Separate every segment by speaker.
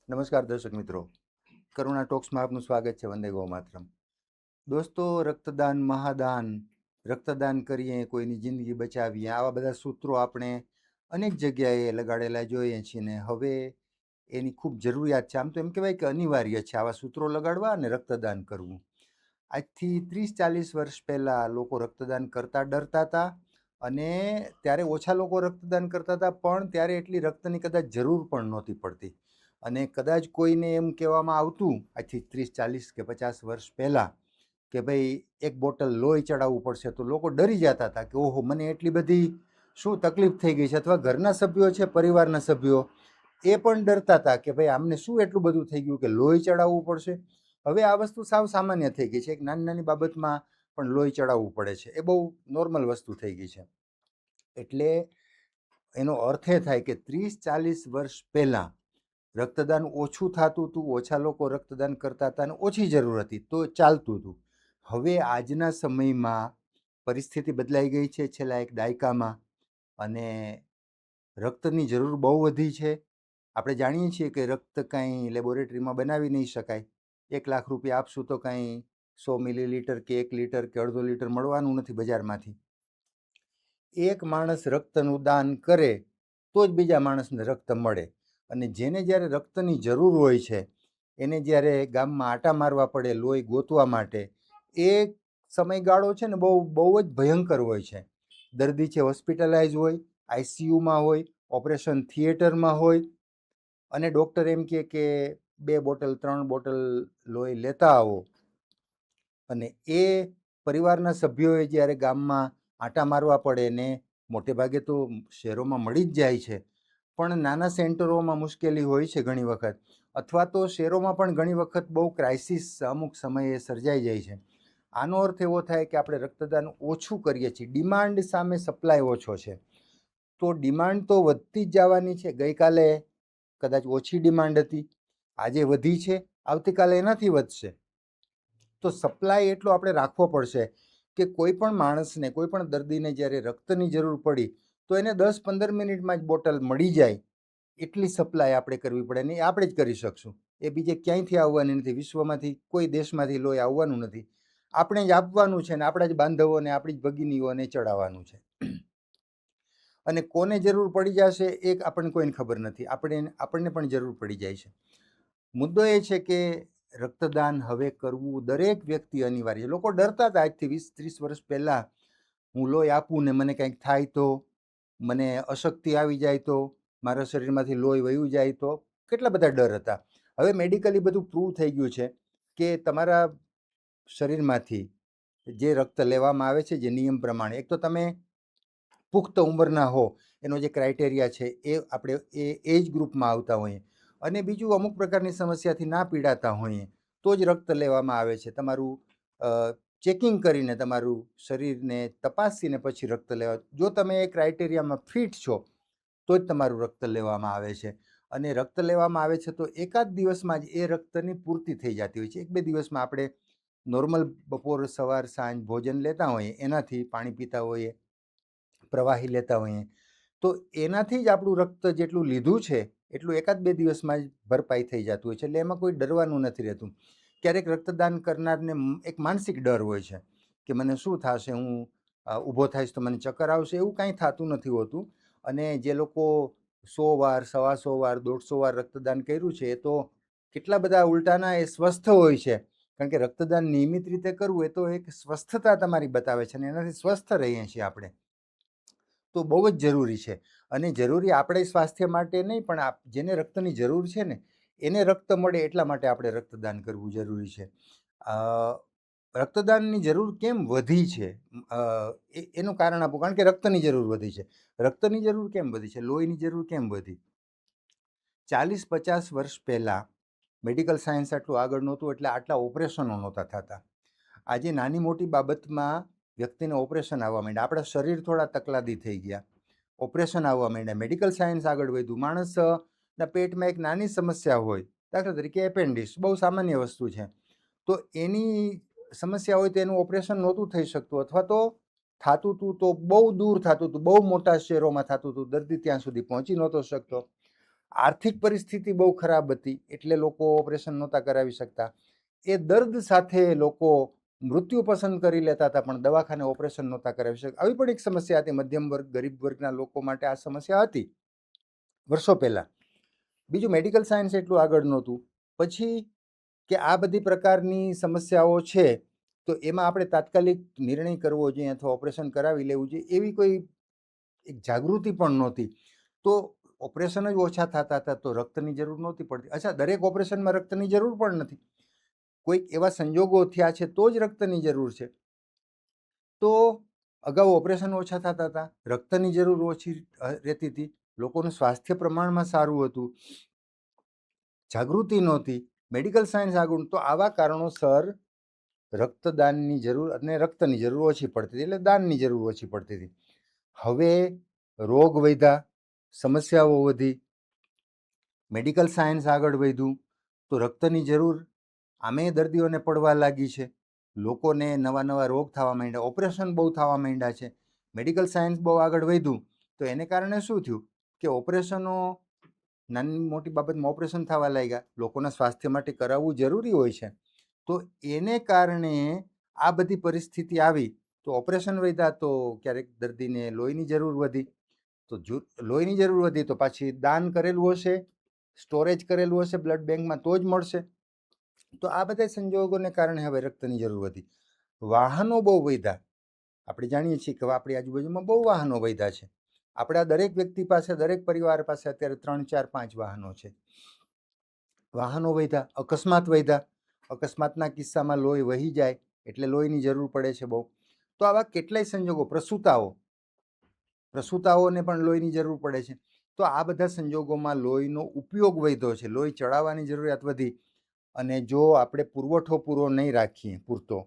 Speaker 1: નમસ્કાર દર્શક મિત્રો, કરુણા ટોક્સમાં આપનું સ્વાગત છે. વંદે ગો માતરમ. દોસ્તો, રક્તદાન મહાદાન, રક્તદાન કરીએ કોઈની જિંદગી બચાવીએ, આવા બધા સૂત્રો આપણે અનેક જગ્યાએ લગાડેલા જોઈએ છીએ ને હવે એની ખૂબ જરૂરિયાત છે. આમ તો એમ કહેવાય કે અનિવાર્ય છે આવા સૂત્રો લગાડવા અને રક્તદાન કરવું. આજથી 30-40 વર્ષ પહેલાં લોકો રક્તદાન કરતા ડરતા હતા અને ત્યારે ઓછા લોકો રક્તદાન કરતા હતા, પણ ત્યારે એટલી રક્તની કદાચ જરૂર પણ નહોતી પડતી. અને કદાચ કોઈને એમ કહેવામાં આવતું આજથી 30-40 કે 50 વર્ષ પહેલાં કે ભાઈ એક બોટલ લોહી ચડાવવું પડશે, તો લોકો ડરી જતા હતા કે ઓહો, મને એટલી બધી શું તકલીફ થઈ ગઈ છે. અથવા ઘરના સભ્યો છે, પરિવારના સભ્યો, એ પણ ડરતા હતા કે ભાઈ આમને શું એટલું બધું થઈ ગયું કે લોહી ચડાવવું પડશે. હવે આ વસ્તુ સાવ સામાન્ય થઈ ગઈ છે. એક નાની નાની બાબતમાં પણ લોહી ચડાવવું પડે છે, એ બહુ નોર્મલ વસ્તુ થઈ ગઈ છે. એટલે એનો અર્થ એ થાય કે 30-40 વર્ષ પહેલાં રક્તદાન ઓછું થતું હતું, ઓછા લોકો રક્તદાન કરતા હતા અને ઓછી જરૂર હતી તો ચાલતું હતું. હવે આજના સમયમાં પરિસ્થિતિ બદલાઈ ગઈ છે છેલ્લા એક દાયકામાં, અને રક્તની જરૂર બહુ વધી છે. આપણે જાણીએ છીએ કે રક્ત કાંઈ લેબોરેટરીમાં બનાવી નહીં શકાય. 1 લાખ રૂપિયા આપશું તો કાંઈ 100 મિલીલીટર કે 1 લીટર કે અડધો લીટર મળવાનું નથી બજારમાંથી. એક માણસ રક્તનું દાન કરે તો જ બીજા માણસને રક્ત મળે. અને જેને જ્યારે રક્તની જરૂર હોય છે એને જ્યારે ગામમાં આટા મારવા પડે લોહી ગોતવા માટે, એ સમયગાળો છે ને બહુ જ ભયંકર હોય છે. દર્દી છે હોસ્પિટલાઇઝ હોય, આઈસીયુમાં હોય, ઓપરેશન થિયેટરમાં હોય, અને ડૉક્ટર એમ કહે કે 2 બોટલ 3 બોટલ લોહી લેતા આવો. અને એ પરિવારના સભ્યોએ જ્યારે ગામમાં આટા મારવા પડે, ને મોટે ભાગે તો શહેરોમાં મળી જ જાય છે, પણ નાના સેન્ટરોમાં મુશ્કેલી હોય છે ઘણી વખત, અથવા તો શહેરોમાં પણ ઘણી વખત બહુ ક્રાઇસિસ અમુક સમયે સર્જાઈ જાય છે. આનો અર્થ એવો થાય કે આપણે રક્તદાન ઓછું કરીએ છીએ, ડિમાન્ડ સામે સપ્લાય ઓછો છે. તો ડિમાન્ડ તો વધતી જ જવાની છે. ગઈકાલે કદાચ ઓછી ડિમાન્ડ હતી, આજે વધી છે, આવતીકાલે એનાથી વધશે. તો સપ્લાય એટલો આપણે રાખવો પડશે કે કોઈ પણ માણસને, કોઈ પણ દર્દીને જ્યારે રક્તની જરૂર પડી તો એને 10-15 મિનિટમાં જ બોટલ મળી જાય એટલી સપ્લાય આપણે કરવી પડે. ને એ આપણે જ કરી શકશું, એ બીજે ક્યાંયથી આવવાની નથી. વિશ્વમાંથી કોઈ દેશમાંથી લોહી આવવાનું નથી, આપણે જ આપવાનું છે ને આપણા જ બાંધવોને, આપણી જ ભગીનીઓને ચડાવવાનું છે. અને કોને જરૂર પડી જશે એ આપણને કોઈને ખબર નથી, આપણને પણ જરૂર પડી જાય છે. મુદ્દો એ છે કે રક્તદાન હવે કરવું દરેક વ્યક્તિ અનિવાર્ય છે. લોકો ડરતા હતા આજથી 20-30 વર્ષ પહેલાં, હું લોહી આપું ને મને કંઈક થાય તો, મને અશક્તિ આવી જાય તો, મારા શરીરમાંથી લોહી વયું જાય તો, કેટલા બધા ડર હતા. હવે મેડિકલી બધું પ્રૂવ થઈ ગયું છે કે તમારા શરીરમાંથી જે રક્ત લેવામાં આવે છે જે નિયમ પ્રમાણે, એક તો તમે પુખ્ત ઉંમરના હો, એનો જે ક્રાઇટેરિયા છે એ આપણે એ એજ ગ્રુપમાં આવતા હોઈએ, અને બીજું અમુક પ્રકારની સમસ્યાથી ના પીડાતા હોઈએ તો જ રક્ત લેવામાં આવે છે. તમારું ચેકિંગ કરીને, તમારું શરીરને તપાસીને પછી રક્ત લેવા. જો તમે એ ક્રાઇટેરિયામાં ફિટ છો તો જ તમારું રક્ત લેવામાં આવે છે. અને રક્ત લેવામાં આવે છે તો એકાદ દિવસમાં જ એ રક્તની પૂર્તિ થઈ જતી હોય છે. 1-2 દિવસમાં આપણે નોર્મલ બપોર સવાર સાંજ ભોજન લેતા હોઈએ એનાથી, પાણી પીતા હોઈએ, પ્રવાહી લેતા હોઈએ, તો એનાથી જ આપણું રક્ત જેટલું લીધું છે એટલું 1-2 દિવસમાં જ ભરપાઈ થઈ જતું હોય છે. એટલે એમાં કોઈ ડરવાનું નથી રહેતું. ક્યારેક રક્તદાન કરનારને એક માનસિક ડર હોય છે કે મને શું થશે, હું ઊભો થઈશ તો મને ચક્કર આવશે. એવું કાંઈ થતું નથી હોતું. અને જે લોકો 100 વાર, 125 વાર, 150 વાર રક્તદાન કર્યું છે એ તો કેટલા બધા ઉલટાના એ સ્વસ્થ હોય છે. કારણ કે રક્તદાન નિયમિત રીતે કરવું એ તો એક સ્વસ્થતા તમારી બતાવે છે, અને એનાથી સ્વસ્થ રહીએ છીએ આપણે, તો બહુ જ જરૂરી છે. અને જરૂરી આપણે સ્વાસ્થ્ય માટે નહીં, પણ જેને રક્તની જરૂર છે ને એને રક્ત મળે એટલા માટે આપણે રક્તદાન કરવું જરૂરી છે. રક્તદાનની જરૂર કેમ વધી છે એનું કારણ આપું. કારણ કે રક્તની જરૂર વધી છે. રક્તની જરૂર કેમ વધી છે, લોહીની જરૂર કેમ વધી? 40-50 વર્ષ પહેલાં મેડિકલ સાયન્સ આટલું આગળ નહોતું, એટલે આટલા ઓપરેશનો નહોતા થતા. આજે નાની મોટી બાબતમાં વ્યક્તિને ઓપરેશન આવવા માંડ્યા. આપણા શરીર થોડા તકલાદી થઈ ગયા, ઓપરેશન આવવા માંડ્યા. મેડિકલ સાયન્સ આગળ વધ્યું. માણસના પેટમાં એક નાની સમસ્યા હોય, દાખલા તરીકે એપેન્ડિક્સ, બહુ સામાન્ય વસ્તુ છે, તો એની સમસ્યા હોય તો એનું ઓપરેશન નહોતું થઈ શકતું, અથવા તો થતું હતું તો બહુ દૂર થતું હતું, બહુ મોટા શહેરોમાં થતું હતું, દર્દી ત્યાં સુધી પહોંચી નહોતો શકતો. આર્થિક પરિસ્થિતિ બહુ ખરાબ હતી એટલે લોકો ઓપરેશન નહોતા કરાવી શકતા. એ દર્દ સાથે લોકો મૃત્યુ પસંદ કરી લેતા હતા, પણ દવાખાને ઓપરેશન નહોતા કરાવી શકતા. આવી પણ એક સમસ્યા હતી. મધ્યમ વર્ગ, ગરીબ વર્ગના લોકો માટે આ સમસ્યા હતી વર્ષો પહેલા. બીજું, મેડિકલ સાયન્સ એટલું આગળ નહોતું. પછી કે આ બધી પ્રકારની સમસ્યાઓ છે, તો એમાં આપણે તાત્કાલિક નિર્ણય કરવો જોઈએ અથવા ઓપરેશન કરાવી લેવું જોઈએ, એવી કોઈ એક જાગૃતિ પણ નહોતી. તો ઓપરેશન જ ઓછા થતા હતા, તો રક્તની જરૂર નહોતી પડતી. અચ્છા, દરેક ઓપરેશનમાં રક્તની જરૂર પણ નથી. કોઈક એવા સંજોગો થયા છે તો જ રક્તની જરૂર છે. તો અગાઉ ઓપરેશન ઓછા થતા હતા, રક્તની જરૂર ઓછી રહેતી હતી, લોકોનું સ્વાસ્થ્ય પ્રમાણમાં સારું હતું, જાગૃતિ નહોતી, મેડિકલ સાયન્સ આગળ. તો આવા કારણોસર રક્તદાનની જરૂર અને રક્તની જરૂર ઓછી પડતી હતી, એટલે દાનની જરૂર ઓછી પડતી હતી. હવે રોગ વધ્યા, સમસ્યાઓ વધી, મેડિકલ સાયન્સ આગળ વધ્યું, તો રક્તની જરૂર આમે દર્દીઓને પડવા લાગી છે. લોકોને નવા નવા રોગ થવા માંડ્યા, ઓપરેશન બહુ થવા માંડ્યા છે. મેડિકલ સાયન્સ બહુ આગળ વધ્યું, તો એને કારણે શું થયું કે ઓપરેશનો, નાની મોટી બાબતમાં ઓપરેશન થવા લાગ્યા. લોકોના સ્વાસ્થ્ય માટે કરાવવું જરૂરી હોય છે. તો એને કારણે આ બધી પરિસ્થિતિ આવી. તો ઓપરેશન વધ્યા, તો ક્યારેક દર્દીને લોહીની જરૂર વધી. તો લોહીની જરૂર વધી તો પાછી દાન કરેલું હશે, સ્ટોરેજ કરેલું હશે બ્લડ બેંકમાં, તો જ મળશે. તો આ બધા સંજોગોને કારણે હવે રક્તની જરૂર વધી. વાહનો બહુ વધ્યા. આપણે જાણીએ છીએ કે આપણી આજુબાજુમાં બહુ વાહનો વધ્યા છે. આપણા દરેક વ્યક્તિ પાસે, દરેક પરિવાર પાસે અત્યારે 3, 4, 5 વાહનો છે. વાહનો વધ્યા, અકસ્માત વધ્યા. અકસ્માતના કિસ્સામાં લોહી વહી જાય એટલે લોહીની જરૂર પડે છે બહુ. તો આવા કેટલાય સંજોગો, પ્રસૂતાઓને પણ લોહીની જરૂર પડે છે. તો આ બધા સંજોગોમાં લોહીનો ઉપયોગ વધ્યો છે, લોહી ચડાવવાની જરૂરિયાત વધી. અને જો આપણે પુરવઠો પૂરો નહીં રાખીએ પૂરતો,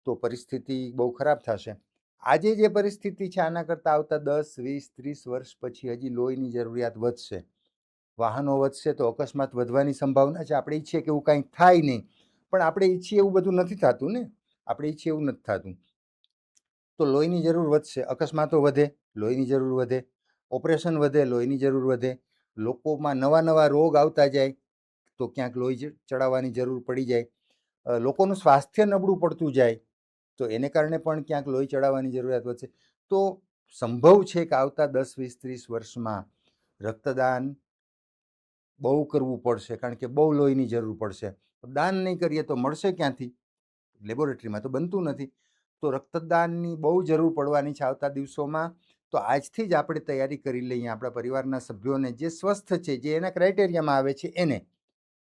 Speaker 1: તો પરિસ્થિતિ બહુ ખરાબ થશે. આજે જે પરિસ્થિતિ છે, આના કરતાં આવતા 10, 20, 30 વર્ષ પછી હજી લોહીની જરૂરિયાત વધશે. વાહનો વધશે તો અકસ્માત વધવાની સંભાવના છે. આપણે ઈચ્છીએ કે એવું કાંઈ થાય નહીં, પણ આપણે ઈચ્છીએ એવું બધું નથી થતું ને. આપણે ઈચ્છીએ એવું નથી થતું. તો લોહીની જરૂર વધશે, અકસ્માતો વધે, લોહીની જરૂર વધે, ઓપરેશન વધે, લોહીની જરૂર વધે, લોકોમાં નવા નવા રોગ આવતા જાય, તો ક્યાંક લોહી ચડાવવાની જરૂર પડી જાય. લોકોનું સ્વાસ્થ્ય નબળું પડતું જાય, તો એને કારણે પણ ક્યાંક લોહી ચડાવવાની જરૂરિયાત વધશે. તો સંભવ છે કે આવતા 10, 20, 30 વર્ષમાં રક્તદાન બહુ કરવું પડશે, કારણ કે બહુ લોહીની જરૂર પડશે. દાન નહીં કરીએ તો મળશે ક્યાંથી? લેબોરેટરીમાં તો બનતું નથી. તો રક્તદાનની બહુ જરૂર પડવાની છે આવતા દિવસોમાં. તો આજથી જ આપણે તૈયારી કરી લઈએ. આપણા પરિવારના સભ્યોને જે સ્વસ્થ છે, જે એના ક્રાઇટેરિયામાં આવે છે, એને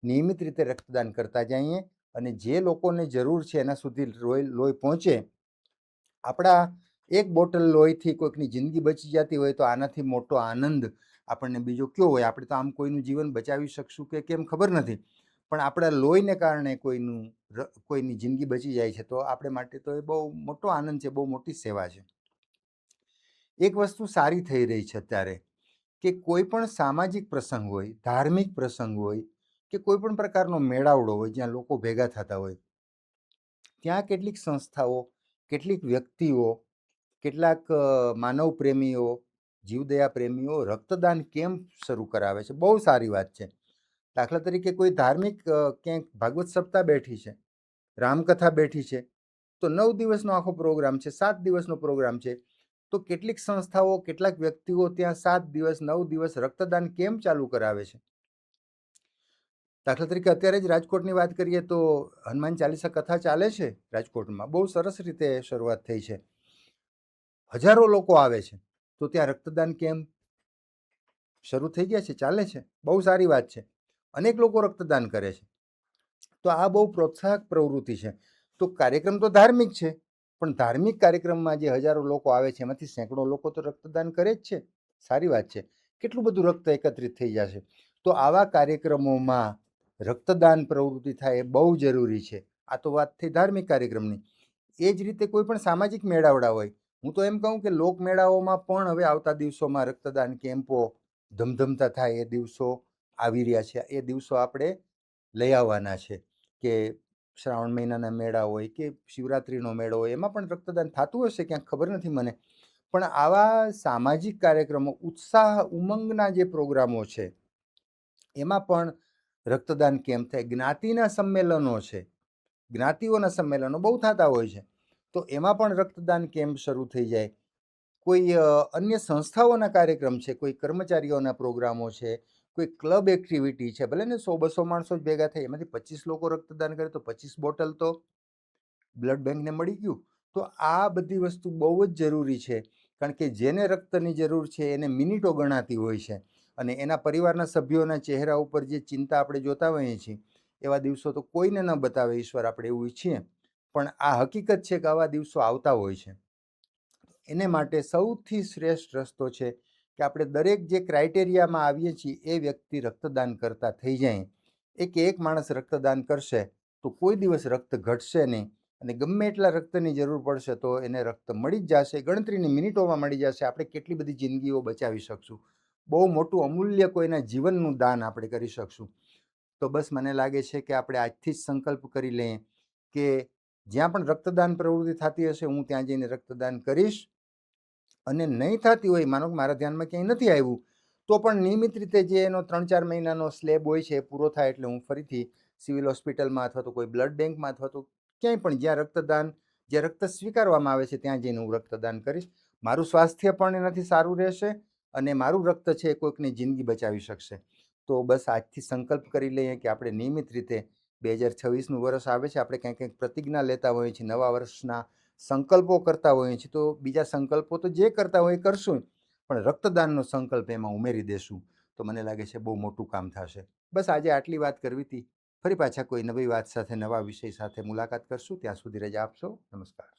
Speaker 1: નિયમિત રીતે રક્તદાન કરતા જઈએ. અને જે લોકોને જરૂર છે એના સુધી લોહી પહોંચે. આપણા એક બોટલ લોહીથી કોઈકની જિંદગી બચી જતી હોય તો આનાથી મોટો આનંદ આપણને બીજો કયો હોય? આપણે તો આમ કોઈનું જીવન બચાવી શકશું કે કેમ ખબર નથી, પણ આપણા લોહીને કારણે કોઈની જિંદગી બચી જાય છે, તો આપણે માટે તો એ બહુ મોટો આનંદ છે, બહુ મોટી સેવા છે. એક વસ્તુ સારી થઈ રહી છે અત્યારે, કે કોઈ પણ સામાજિક પ્રસંગ હોય, ધાર્મિક પ્રસંગ હોય, કે કોઈ પણ પ્રકારનો મેળાવડો હોય જ્યાં લોકો ભેગા થતા હોય, ત્યાં કેટલીક સંસ્થાઓ, કેટલીક વ્યક્તિઓ, કેટલાક માનવ પ્રેમીઓ, જીવદયા પ્રેમીઓ રક્તદાન કેમ્પ શરૂ કરાવે છે. બહુ સારી વાત છે. દાખલા તરીકે કોઈ ધાર્મિક ક્યાંક ભાગવત સપ્તાહ બેઠી છે, રામકથા બેઠી છે, તો 9 દિવસનો આખો પ્રોગ્રામ છે, 7 દિવસનો પ્રોગ્રામ છે, તો કેટલીક સંસ્થાઓ, કેટલાક વ્યક્તિઓ ત્યાં 7 દિવસ, 9 દિવસ રક્તદાન કેમ્પ ચાલુ કરાવે છે. દાખલા તરીકે અત્યારે જ રાજકોટની વાત કરીએ તો હનુમાન ચાલીસા કથા ચાલે છે રાજકોટમાં, બહુ સરસ રીતે શરૂઆત થઈ છે, હજારો લોકો આવે છે. તો ત્યાં રક્તદાન કેમ્પ શરૂ થઈ ગયા છે, ચાલે છે, બહુ સારી વાત છે. અનેક લોકો રક્તદાન કરે છે. તો આ બહુ પ્રોત્સાહક પ્રવૃત્તિ છે. તો કાર્યક્રમ તો ધાર્મિક છે, પણ ધાર્મિક કાર્યક્રમમાં જે હજારો લોકો આવે છે એમાંથી સેંકડો લોકો તો રક્તદાન કરે જ છે. સારી વાત છે. કેટલું બધું રક્ત એકત્રિત થઈ જશે. તો આવા કાર્યક્રમોમાં રક્તદાન પ્રવૃત્તિ થાય એ બહુ જરૂરી છે. આ તો વાત થઈ ધાર્મિક કાર્યક્રમની. એ જ રીતે કોઈ પણ સામાજિક મેળાવડા હોય, હું તો એમ કહું કે લોકમેળાઓમાં પણ હવે આવતા દિવસોમાં રક્તદાન કેમ્પો ધમધમતા થાય એ દિવસો આવી રહ્યા છે. એ દિવસો આપણે લઈ આવવાના છે, કે શ્રાવણ મહિનાના મેળા હોય કે શિવરાત્રિનો મેળો હોય, એમાં પણ રક્તદાન થતું હશે ક્યાંક, ખબર નથી મને. પણ આવા સામાજિક કાર્યક્રમો, ઉત્સાહ ઉમંગના જે પ્રોગ્રામો છે, એમાં પણ રક્તદાન કેમ્પ થાય. જ્ઞાતિના સંમેલનો છે, જ્ઞાતિઓના સંમેલનો બહુ થતા હોય છે, તો એમાં પણ રક્તદાન કેમ્પ શરૂ થઈ જાય. કોઈ અન્ય સંસ્થાઓના કાર્યક્રમ છે, કોઈ કર્મચારીઓના પ્રોગ્રામો છે, કોઈ ક્લબ એક્ટિવિટી છે, ભલે ને 100-200 માણસો જ ભેગા થાય, એમાંથી 25 લોકો રક્તદાન કરે તો 25 બોટલ તો બ્લડ બેંકને મળી ગયું. તો આ બધી વસ્તુ બહુ જ જરૂરી છે, કારણ કે જેને રક્તની જરૂર છે એને મિનિટો ગણાતી હોય છે, અને એના પરિવારના સભ્યોના ચહેરા ઉપર જે ચિંતા આપણે જોતા હોઈએ છીએ એવા દિવસો તો કોઈને ન બતાવે ઈશ્વર, આપણે એવું ઈચ્છીએ, પણ આ હકીકત છે કે આવા દિવસો આવતા હોય છે. એને માટે સૌથી શ્રેષ્ઠ રસ્તો છે કે આપણે દરેક જે ક્રાઇટેરિયામાં આવીએ છીએ એ વ્યક્તિ રક્તદાન કરતા થઈ જાય. એક માણસ રક્તદાન કરશે તો કોઈ દિવસ રક્ત ઘટશે નહીં, અને ગમે એટલા રક્તની જરૂર પડશે તો એને રક્ત મળી જ જશે, ગણતરીની મિનિટોમાં મળી જશે. આપણે કેટલી બધી જિંદગીઓ બચાવી શકશું, બહુ મોટું અમૂલ્ય કોઈના જીવનનું દાન આપણે કરી શકશું. તો બસ મને લાગે છે કે આપણે આજથી જ સંકલ્પ કરી લઈએ કે જ્યાં પણ રક્તદાન પ્રવૃત્તિ થતી હશે હું ત્યાં જઈને રક્તદાન કરીશ. અને નહીં થતી હોય, માનો કે મારા ધ્યાનમાં ક્યાંય નથી આવ્યું, તો પણ નિયમિત રીતે જે એનો 3-4 મહિનાનો સ્લેબ હોય છે એ પૂરો થાય એટલે હું ફરીથી સિવિલ હોસ્પિટલમાં અથવા તો કોઈ બ્લડ બેંકમાં અથવા તો ક્યાંય પણ જ્યાં રક્ત સ્વીકારવામાં આવે છે ત્યાં જઈને હું રક્તદાન કરીશ. મારું સ્વાસ્થ્ય પણ એનાથી સારું રહેશે અને મારું રક્ત છે એ કોઈકની જિંદગી બચાવી શકશે. તો બસ આજથી સંકલ્પ કરી લઈએ કે આપણે નિયમિત રીતે 2026નું વર્ષ આવે છે, આપણે કંઈક પ્રતિજ્ઞા લેતા હોઈએ છીએ, નવા વર્ષના સંકલ્પો કરતા હોઈએ છીએ, તો બીજા સંકલ્પો તો જે કરતા હોય એ કરશું, પણ રક્તદાનનો સંકલ્પ એમાં ઉમેરી દેશું તો મને લાગે છે બહુ મોટું કામ થશે. બસ આજે આટલી વાત કરવી હતી. ફરી પાછા કોઈ નવી વાત સાથે, નવા વિષય સાથે મુલાકાત કરશું. ત્યાં સુધી રજા આપશો. નમસ્કાર.